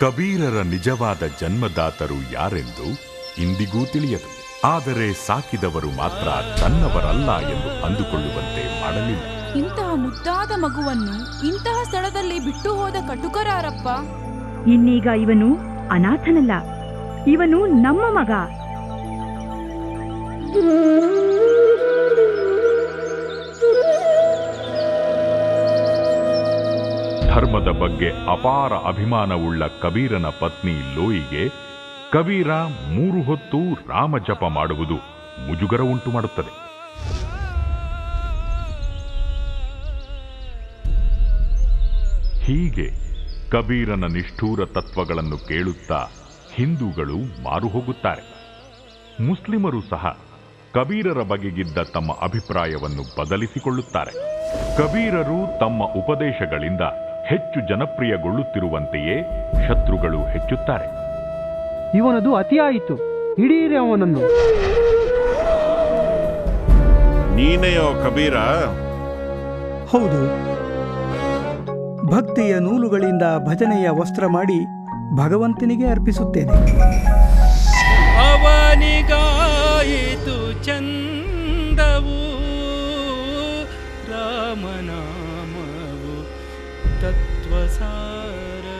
ಕಬೀರರ ನಿಜವಾದ ಜನ್ಮದಾತರು ಯಾರೆಂದು ಇಂದಿಗೂ ತಿಳಿಯದು. ಆದರೆ ಸಾಕಿದವರು ಮಾತ್ರ ತನ್ನವರಲ್ಲ ಎಂದು ಅಂದುಕೊಳ್ಳುವಂತೆ ಮಾಡಲಿಲ್ಲ. ಇಂತಹ ಮುದ್ದಾದ ಮಗುವನ್ನು ಇಂತಹ ಸ್ಥಳದಲ್ಲಿ ಬಿಟ್ಟು ಹೋದ ಕಟುಕರಾರಪ್ಪ. ಇನ್ನೀಗ ಇವನು ಅನಾಥನಲ್ಲ, ಇವನು ನಮ್ಮ ಮಗ. ಧರ್ಮದ ಬಗ್ಗೆ ಅಪಾರ ಅಭಿಮಾನವುಳ್ಳ ಕಬೀರನ ಪತ್ನಿ ಲೋಯಿಗೆ ಕಬೀರ 3 ಹೊತ್ತು ರಾಮ ಜಪ ಮಾಡುವುದು ಮುಜುಗರ ಉಂಟು ಮಾಡುತ್ತದೆ. ಹೀಗೆ ಕಬೀರನ ನಿಷ್ಠೂರ ತತ್ವಗಳನ್ನು ಕೇಳುತ್ತಾ ಹಿಂದೂಗಳು ಮಾರು ಹೋಗುತ್ತಾರೆ. ಮುಸ್ಲಿಮರು ಸಹ ಕಬೀರರ ಬಗೆಗಿದ್ದ ತಮ್ಮ ಅಭಿಪ್ರಾಯವನ್ನು ಬದಲಿಸಿಕೊಳ್ಳುತ್ತಾರೆ. ಕಬೀರರು ತಮ್ಮ ಉಪದೇಶಗಳಿಂದ ಹೆಚ್ಚು ಜನಪ್ರಿಯಗೊಳ್ಳುತ್ತಿರುವಂತೆಯೇ ಶತ್ರುಗಳು ಹೆಚ್ಚುತ್ತಾರೆ. ಇವನದು ಅತಿಯಾಯಿತು, ಹಿಡಿಯಿರಿ ಅವನನ್ನು. ನೀನೆಯೋ ಕಬೀರ? ಹೌದು, ಭಕ್ತಿಯ ನೂಲುಗಳಿಂದ ಭಜನೆಯ ವಸ್ತ್ರ ಮಾಡಿ ಭಗವಂತನಿಗೆ ಅರ್ಪಿಸುತ್ತೇನೆ. ಅವನಿಗಾಯಿತು ಚಂದವು ರಾಮನಾಮವು ತತ್ವಸಾರವು.